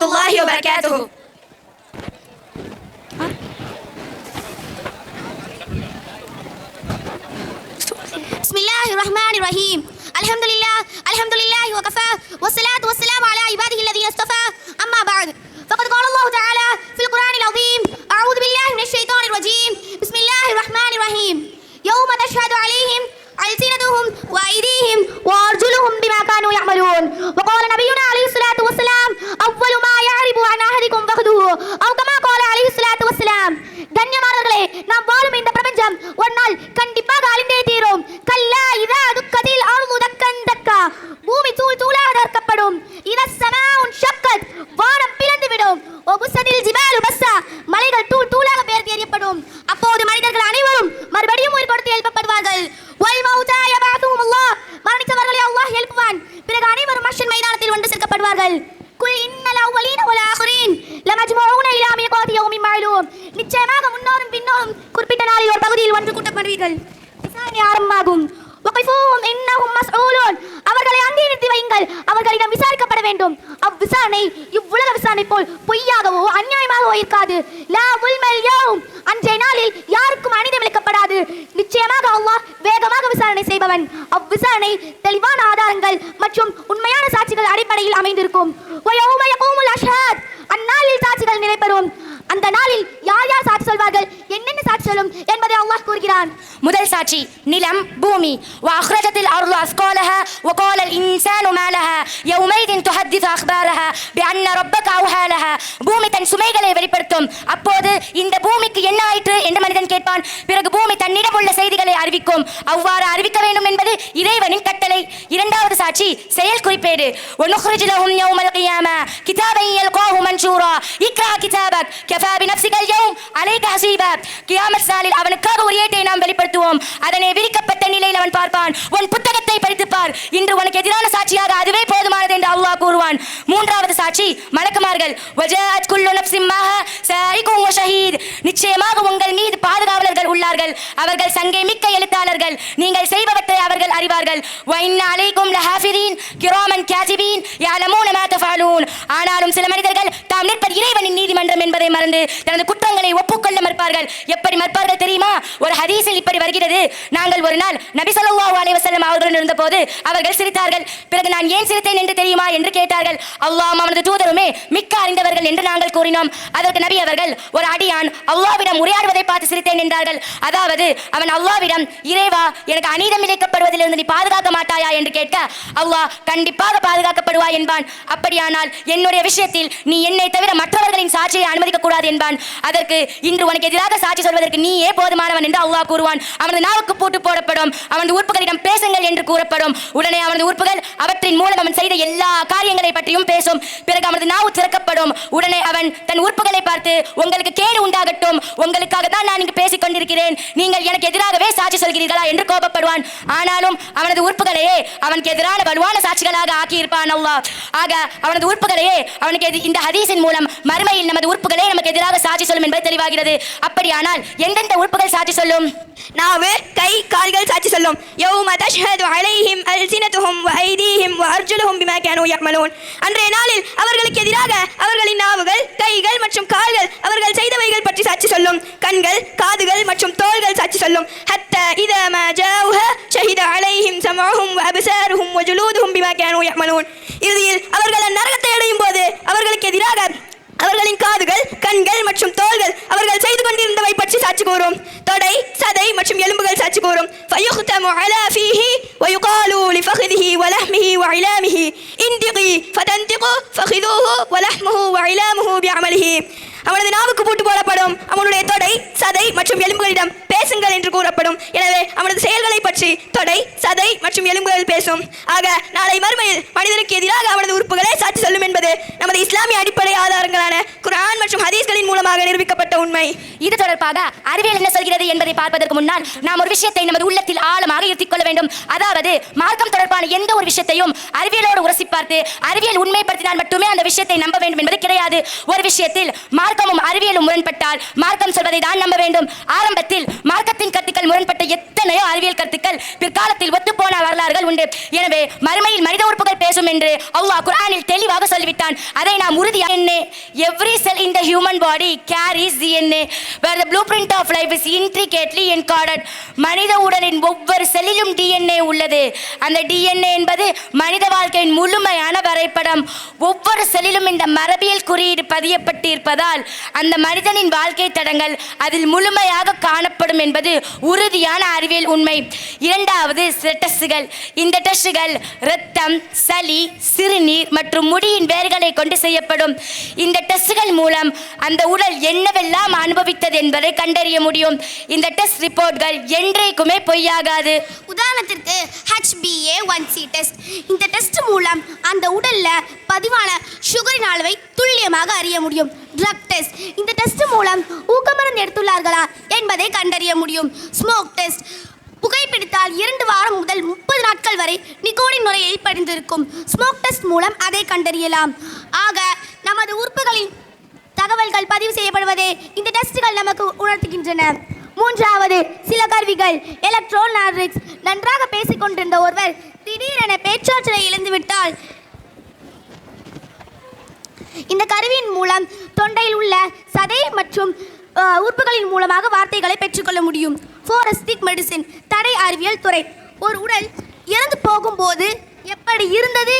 الله وبركاته. بسم الله الرحمن الرحيم. الحمد لله وكفى والصلاة والسلام على عباده الذين اصطفى. أما بعد فقد قال الله تعالى في القرآن العظيم: أعوذ بالله من الشيطان الرجيم. بسم الله الرحمن الرحيم. يوم تشهد عليهم ألسنتهم وأيديهم وأرجلهم بما كانوا يعملون. وقال نبينا عليه الصلاة والسلام: أول ما يعرب عن أحدكم فخذه أو كما قال عليه الصلاة والسلام. கண்ணியமானவர்களே, நாம் வாழும் இந்த பிரபஞ்சம் ஒரு நாள் கண்டிப்பாக அழிந்தே தீரும். கல்லா இதா துக்கத்தில் அர்து தக்கன் தக்கா, பூமி தூள் தூளாக தகர்க்கப்படும். இதா ஸமாஉன் ஷக்கத், வானம் பிளந்துவிடும். ஒபுஸதில் ஜிபாலு பஸ்ஸா, மலைகள் தூள் தூளாக பெயர்த்து எறியப்படும். அப்போது மனிதர்கள் அனைவரும் மறுபடியும் உயிர் கொடுத்து எழுப்பப்படுவார்கள். வல் மௌதா யபஅதுஹுமுல்லாஹ், மரணித்தவர்களை அல்லாஹ் எழுப்புவான். பிறகு அனைவரும் மஹ்ஷர் மைதானத்தில் ஒன்று சேர்க்கப்படுவார்கள். குல் இன்னல் அவ்வலீன வல் ஆகிரீன் லமஜ்மூஊன இலா மீகாத்தி யௌமின் மஅலூம், நிச்சயமாக முன்னோரும் பின்னோரும் குறிப்பிட்ட நாளில் ஒரு பகுதியில் ஒன்று கூட்டப்படுவீர்கள். விசாரணை ஆரம்பமாகும். வகிஃபூஹும் இன்னஹும் மஸ்ஊலூன், அவர்களை அங்கே நிறுத்தி வையுங்கள், அவர்களிடம் விசாரிக்கப்பட வேண்டும். அவ்விசாரணை இவ்வுலக விசாரணை போல் பொய்யாகவோ அநியாயமாகவோ இருக்காது. லா உல்மல் யௌம், அன்றைய நாளில் யாருக்கும் அநீதம் இழைக்கப்படாது. நிச்சயமாக அல்லாஹ் வேகமாக விசாரணை செய்பவன். அவ்விசாரணை தெளிவான ஆதாரங்கள் மற்றும் உண்மையான சாட்சிகள் அடிப்படையில் அமைந்திருக்கும். வயௌம யகூமுல் அஷ்ஹாத், அந்நாளில் சாட்சிகள் நிறைவேறும். அந்த நாளில் யார் யார் சாட்சி சொல்வார்கள், என்னென்ன சாட்சி சொல்லும் என்பதை அல்லாஹ் கூறுகிறான். முதல் சாட்சி நிலம், பூமி. வஅக்ரஜத்தில் அர்து அஸ்காலஹா வகாலல் இன்சானு மா லஹா யௌமைதின் துஹத்திஸு அக்பாரஹா பிஅன்ன ரப்பக அவ்ஹா லஹா, பூமி தன் சுமைகளை வெளிப்படுத்தும். அப்போது இந்த பூமிக்கு என்ன ஆயிற்று என்று மனிதன் கேட்பான். பிறகு பூமி தன்னிடம் உள்ள செய்திகளை அறிவிக்கும். அவ்வாறு அறிவிக்க வேண்டும் என்பது இறைவனின் கட்டளை. இரண்டாவது சாட்சி செயல் குறிப்பேடு. வனுக்ரிஜு லஹும் யௌமல் கியாமா கிதாபன் யல்காஹு மன்ஷூரா இக்ரா கிதாபக் கஃபா பினஃப்ஸிக அல்-யௌம் அலைக ஹஸீபா, கியாமத் நாளில் அவனுக்காக ஒரு ஏட்டை நாம் வெளிப்படுத்துவோம். அதனை விரிக்கப்பட்ட நிலையில் அவன் பார்ப்பான். உன் புத்தகத்தை படித்துப் பார், இன்று உனக்கு எதிரான சாட்சியாக அதுவே போதுமானது என்று அல்லாஹ் கூறுவான். மூன்றாவது சாட்சி மலக்குமார்கள். வஜாஅத் குல்லு நஃப்ஸின் மாஹா சாயிகுன் வ ஷஹீத், நிச்சயமாக உங்கள் மீது பாதுகாவலர்கள் உள்ளார்கள், அவர்கள் சங்கை மிக்க எழுத்தாளர்கள், நீங்கள் செய்பவற்றை அவர்கள் அறிவார்கள். வ இன்ன அலைக்கும் லஹாஃபிதீன் கிராமன் காதிபீன் யஅலமூன மா தஃஅலூன், ஆனாலும் சில மனிதர்கள் தாம் நிற்பது இறைவனின் நீதிமன்றம் என்பதை மறந்து தனது குற்றங்களை ஒப்புக்கொள்ள மறுப்பார்கள். எப்படி மறுப்பார்கள் தெரியுமா? ஒரு ஹதீஸில் இப்படி வருகிறது: நாங்கள் ஒரு நாள் நபி ஸல்லல்லாஹு அலைஹி வஸல்லம் அவர்களுடன் இருந்தபோது அவர்கள் சிரித்தார்கள். பிறகு நான் ஏன் சிரித்தேன் என்று தெரியுமா என்று கேட்டார்கள். அல்லாஹ்வும் அவனது தூதருமே மிக்க அறிந்தவர்கள் என்று நாங்கள் கூறினோம். அதற்கு நபி அவர்கள், ஒரு அடியான் அல்லாஹ்விடம் உரையாடுவதை பார்த்து சிரித்தேன் என்றார்கள். அதாவது அவன் அல்லாஹ்விடம், இறைவா, எனக்கு அநீதம் இழைக்கப்படுவதிலிருந்து நீ பாதுகாக்க மாட்டாயா என்று கேட்க, அல்லாஹ் கண்டிப்பாக பாதுகாக்கப்படுவாய் என்பான். அப்படியானால் என்னுடைய விஷயத்தில் நீ என்னை தவிர மற்றவர்களின் சாட்சியை அனுமதிக்க கூடாது என்பான். அதற்கு, இன்று உனக்கு எதிராக சாட்சி சொல்வதற்கு நீயே போதுமானவன் என்று அல்லாஹ் கூறுவான். அவனது நாவுக்கு பூட்டு போடப்படும். அவனது உறுப்புகளிடம் பேசுங்கள் என்று கூறப்படும். உடனே அவனது உறுப்புகள் அவற்றின் மூலம் அவன் செய்த எல்லா காரியங்களை பற்றியும் பேசும். பிறகு அவனது நாவு திறக்கப்படும். உடனே அவன் தன் உறுப்புகளை பார்த்து, உங்களுக்கு கேடு உண்டாகட்டும், உங்களுக்காக தான் நான் இங்கு பேசிக் கொண்டிருக்கிறேன், நீங்கள் எனக்கு எதிராகவே சாட்சி சொல்கிறீர்களா என்று கோபப்படுவான். ஆனாலும் அவனது உறுப்புகளையே அவனுக்கு எதிரான வலுவான சாட்சிகளாக ஆக்கியிருப்பான் அல்லாஹ். ஆக அவனது உறுப்புகளையே அவனுக்கு இந்த ஹதீஸின் மூலம் மறுமையில் நமது உறுப்புகளே நமக்கு எதிராக சாட்சி சொல்லும் என்பது தெளிவாகிறது. அப்படியானால் எந்தெந்த உறுப்புகள் சாட்சி சொல்லும்? நாவு, கை, கால்கள் சாட்சி சொல்லும். யௌம தஷ்ஹது அலைஹிம் அல்சினதுஹும் வ ஐதீஹிம் வ அர்ஜுலுஹும் பிமா கானூ யஅமலூன், அன்றைய நாளில் அவர்களுக்கு எதிராக அவர்களின் நாவுகள், கைகள் மற்றும் கால்கள் அவர்கள் செய்தவைகள் பற்றி சாட்சி சொல்லும். கண்கள், காதுகள் மற்றும் தோள்கள் சாட்சி சொல்லும். ஹத்தா இதா மா ஜாவுஹா ஷஹித அலைஹிம் சம்உஹும் வ அப்சாருஹும் வ ஜுலூதுஹும் பிமா கானூ யஅமலூன், இறுதியில் அவர்கள் நரகத்தை அடையும் போது அவர்களுக்கு எதிராக அவர்களின் காதுகள், கண்கள் மற்றும் தோள்கள் அவர்கள் செய்து கொண்டிருந்தவை பற்றி சாட்சி கூறும். தொடை, சதை மற்றும் எலும்புகள் சாட்சி கூறும். ஃபயுக்தமு அலா ஃபீஹி வயுகாலு லிஃபக்திஹி வலஹ்மிஹி வஇலாமிஹி இன்திகி ஃபதன்திகு ஃபக்துஹு வலஹ்முஹு வஇலாமுஹு பிஅமலிஹி, அவனது நாவுக்கு பூட்டு போடப்படும். அவனுடைய தொடை, சதை மற்றும் எலும்புகளிடம் பேசுங்கள் என்று கூறப்படும். எனவே அவனது செயல்களை பற்றி தொடை, சதை மற்றும் எலும்புகள் பேசும். ஆக நாளை மறுமையில் மனிதனுக்கு எதிராக அவனது உறுப்புகளே சாட்சி சொல்லும் என்பது நமது இஸ்லாமிய அடிப்படை ஆதாரங்களான குர்ஆன் மற்றும் ஹதீஸ்களின் மூலமாக நிரூபிக்கப்பட்ட உண்மை. இது தொடர்பாக அறிவியல் என்ன சொல்கிறது என்பதை பார்ப்பதற்கு முன்னால் நாம் ஒரு விஷயத்தை நமது உள்ளத்தில் ஆழமாக இருத்திக் கொள்ள வேண்டும். அதாவது மார்க்கம் தொடர்பான எந்த ஒரு விஷயத்தையும் அறிவியலோடு உரசி பார்த்து அறிவியல் உண்மைப்படுத்தினால் மட்டுமே அந்த விஷயத்தை நம்ப வேண்டும் என்பது கிடையாது. ஒரு விஷயத்தில் மார்க்கமும் அறிவியலும் முரண்பட்டால் மார்க்கம் சொல்வதை தான் நம்ப வேண்டும். ஆரம்பத்தில் மார்க்கத்தின் கருத்துக்கள் முரண்பட்ட எத்தனையோ அறிவியல் கருத்துக்கள் பிற்காலத்தில் ஒத்துப்போன வரலாறுகள் உண்டு. எனவே மறுமையில் மனித உறுப்புகள் பேசும் என்று அல்லாஹ் குர்ஆனில் தெளிவாக சொல்லிவிட்டான். அதை நாம் உறுதியாக every cell in the human body carries DNA where the blueprint of life is intricately encoded. மனித உடலின் ஒவ்வொரு செல்லிலும் DNA உள்ளது. அந்த DNA என்பது மனித வாழ்க்கையின் முழுமையான வரைபடம். ஒவ்வொரு செல்லிலும் இந்த மரபியல் குறியீடு பதியப்பட்டிருப்பதால் அந்த மனிதனின் வாழ்க்கை தடங்கள் அதில் முழுமையாக காணப்படும் என்பது உறுதியான அறிவியல் உண்மை. இரண்டாவது டெஸ்டுகள். இந்த டெஸ்டுகள் இரத்தம், சளி, சிறுநீர் மற்றும் முடியின் வேர்களை கொண்டு செய்யப்படும். இந்த டெஸ்டுகள் மூலம் அந்த உடல் என்னவெல்லாம் அனுபவித்தது என்பதை கண்டறிய முடியும். இந்த டெஸ்ட் ரிப்போர்ட்கள் என்றைக்குமே பொய்யாகாது. உதாரணத்திற்கு HbA1c டெஸ்ட். இந்த டெஸ்ட் மூலம் அந்த உடல்ல பதிவான சுகரின் அளவை துல்லியமாக அறிய முடியும். Drug test. இந்த டெஸ்ட் மூலம் ஊக்கமருந்து எடுத்துள்ளார்களா என்பதை கண்டறிய முடியும். Smoke test. புகைப்பிடித்தால் 2 வாரம் முதல் 30 நாட்கள் வரை நிக்கோடின் நுரையில் படிந்திருக்கும். ஸ்மோக் டெஸ்ட் மூலம் அதை கண்டறியலாம். ஆக நமது உறுப்புகளின் தகவல்கள் பதிவு செய்யப்படுவதே இந்த டெஸ்டுகள் நமக்கு உணர்த்துகின்றன. மூன்றாவது சில கருவிகள். எலக்ட்ரோலாரிக்ஸ். நன்றாக பேசிக் கொண்டிருந்த ஒருவர் திடீரென பேச்சாற்றலை இழந்துவிட்டால் இந்த கருவியின் மூலம் தொண்டையில் உள்ள சதை மற்றும் உறுப்புகளின் மூலமாக வார்த்தைகளை பெற்றுக்கொள்ள முடியும். ஃபோரஸ்டிக் மெடிசின். தடை அறிவியல் துறை. ஒரு உடல் இறந்து போகும்போது எப்படி இருந்தது,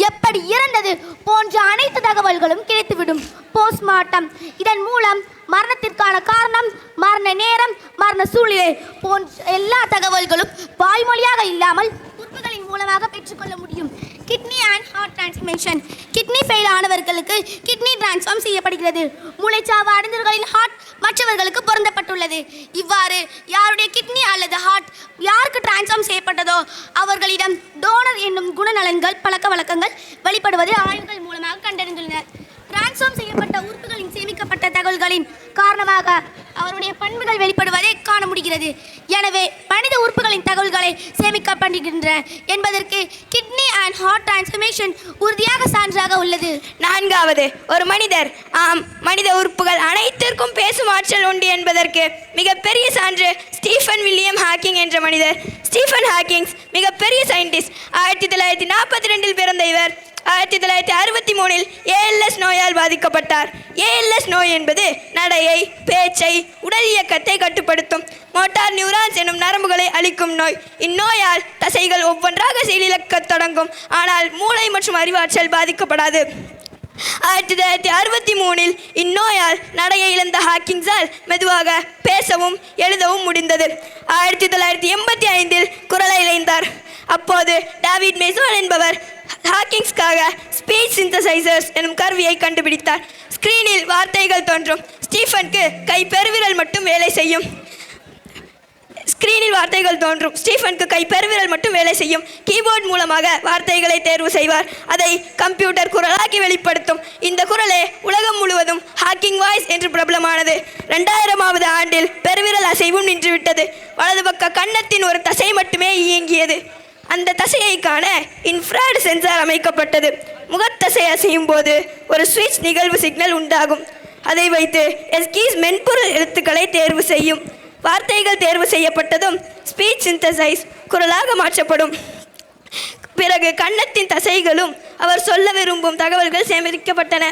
எப்படி இறந்தது போன்ற அனைத்து தகவல்களும் கிடைத்துவிடும். போஸ்ட்மார்ட்டம். இதன் மூலம் மரணத்திற்கான காரணம், மரண நேரம், மரண சூழ்நிலை போன்ற எல்லா தகவல்களும் வாய்மொழியாக இல்லாமல் உறுப்புகளின் மூலமாக பெற்றுக்கொள்ள முடியும். Kidney and heart transformation. Kidney fail ஆனவர்களுக்கு கிட்னி டிரான்ஸ்ஃபார்ம் செய்யப்படுகிறது. மூளைச்சாவு அடைந்தவர்களின் ஹார்ட் மற்றவர்களுக்கு பொருந்தப்பட்டுள்ளது. இவ்வாறு யாருடைய கிட்னி அல்லது ஹார்ட் யாருக்கு டிரான்ஸ்ஃபார்ம் செய்யப்பட்டதோ அவர்களிடம் டோனர் என்னும் குணநலன்கள், பழக்க வழக்கங்கள் வெளிப்படுவது ஆய்வுகள் மூலமாக கண்டறிந்துள்ளனர். டிரான்ஸ்ஃபார்ம் செய்யப்பட்ட உறுப்புகளின் சேமிக்கப்பட்ட தகவல்களின் காரணமாக அவருடைய பண்புகள் வெளிப்படுவதை காண முடிகிறது. எனவே மனித உறுப்புகளின் தகவல்களை சேமிக்கப்படுகின்றன என்பதற்கு கிட்னி அண்ட் ஹார்ட் டிரான்ஸ்ஃபர்மேஷன் உறுதியாக சான்றாக உள்ளது. நான்காவது, ஒரு மனிதர். ஆம், மனித உறுப்புகள் அனைத்திற்கும் பேசும் ஆற்றல் உண்டு என்பதற்கு மிகப்பெரிய சான்று ஸ்டீஃபன் வில்லியம் ஹாக்கிங் என்ற மனிதர். ஸ்டீஃபன் ஹாக்கிங்ஸ் மிகப்பெரிய சயின்டிஸ்ட். 1942 பிறந்த இவர் 1963 ALS நோயால் பாதிக்கப்பட்டார். ALS நோய் என்பது நடையை, பேச்சை, உடல் இயக்கத்தை கட்டுப்படுத்தும் மோட்டார் நியூரான்ஸ் எனும் நரம்புகளை அளிக்கும் நோய். இந்நோயால் தசைகள் ஒவ்வொன்றாக செயலிழக்கத் தொடங்கும். ஆனால் மூளை மற்றும் அறிவாற்றல் பாதிக்கப்படாது. 1963 இந்நோயால் நடையை இழந்த ஹாக்கிங்ஸால் மெதுவாக பேசவும் எழுதவும் முடிந்தது. 1985 குரலை இழந்தார். அப்போது டேவிட் மெசோன் என்பவர் ஹாக்கிங்ஸ்க்காக ஸ்பீச் சிந்தசைசர்ஸ் எனும் கருவியை கண்டுபிடித்தார். ஸ்கிரீனில் வார்த்தைகள் தோன்றும். ஸ்டீஃபனுக்கு கை பெருவிரல் மட்டும் வேலை செய்யும். கீபோர்ட் மூலமாக வார்த்தைகளை தேர்வு செய்வார். அதை கம்ப்யூட்டர் குரலாக்கி வெளிப்படுத்தும். இந்த குரலே உலகம் முழுவதும் ஹாக்கிங் வாய்ஸ் என்று பிரபலமானது. 2000ஆவது ஆண்டில் பெருவிரல் அசைவும் நின்றுவிட்டது. வலது பக்க கன்னத்தின் ஒரு தசை மட்டுமே இயங்கியது. அந்த தசையை காண இன்ஃப்ராட் சென்சார் அமைக்கப்பட்டது. முகத்தசை அசையும் போது ஒரு ஸ்விட்ச் நிகழ்வு சிக்னல் உண்டாகும். அதை வைத்து எஸ்கீஸ் மென்பொருள் எழுத்துக்களை தேர்வு செய்யும். வார்த்தைகள் தேர்வு செய்யப்பட்டதும் ஸ்பீச் சிந்தசைஸ் குரலாக மாற்றப்படும். பிறகு கன்னத்தின் தசைகளும் அவர் சொல்ல விரும்பும் தகவல்கள் சேமிக்கப்பட்டன.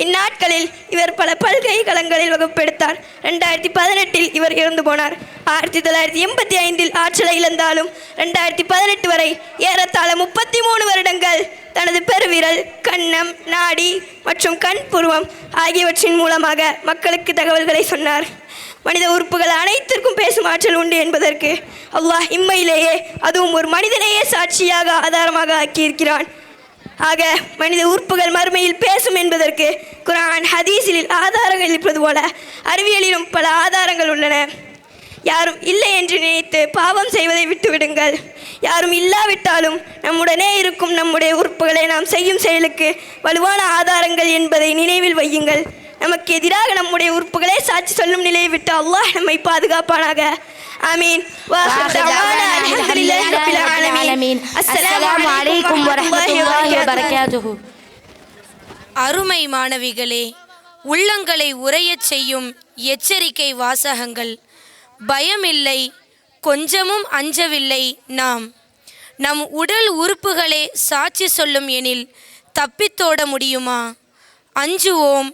இந்நாட்களில் இவர் பல பல்கலைக்கழகங்களில் வகுப்பெடுத்தார். 2018 இவர் இறந்து போனார். 1985 ஆற்றலை இழந்தாலும் 2018 வரை ஏறத்தாழ 33 வருடங்கள் தனது பெருவிரல், கன்னம், நாடி மற்றும் கண் புருவம் ஆகியவற்றின் மூலமாக மக்களுக்கு தகவல்களை சொன்னார். மனித உறுப்புகள் அனைத்திற்கும் பேசும் ஆற்றல் உண்டு என்பதற்கு அல்லாஹ் இம்மையிலேயே, அதுவும் ஒரு மனிதனையே சாட்சியாக ஆதாரமாக ஆக்கியிருக்கிறான். ஆக மனித உறுப்புகள் மறுமையில் பேசும் என்பதற்கு குர்ஆன், ஹதீஸில் ஆதாரங்கள் இருப்பது போல அறிவியலிலும் பல ஆதாரங்கள் உள்ளன. யாரும் இல்லை என்று நினைத்து பாவம் செய்வதை விட்டுவிடுங்கள். யாரும் இல்லாவிட்டாலும் நம்முடனே இருக்கும் நம்முடைய உறுப்புகளை நாம் செய்யும் செயலுக்கு வலுவான ஆதாரங்கள் என்பதை நினைவில் வையுங்கள். நமக்கு எதிராக நம்முடைய உறுப்புகளே சாட்சி சொல்லும் நிலையை விட்டு அல்லாஹ் நம்மை பாதுகாப்பானாக. ஆமீன். அஸ்ஸலாமு அலைக்கும் வரஹ்மத்துல்லாஹி வபரகாத்துஹு. அருமை மாணவிகளே, உள்ளங்களை உறையச் செய்யும் எச்சரிக்கை வாசகங்கள். பயமில்லை, கொஞ்சமும் அஞ்சவில்லை நாம். நம் உடல் உறுப்புகளே சாட்சி சொல்லும் எனில் தப்பித்தோட முடியுமா? அஞ்சுவோம்,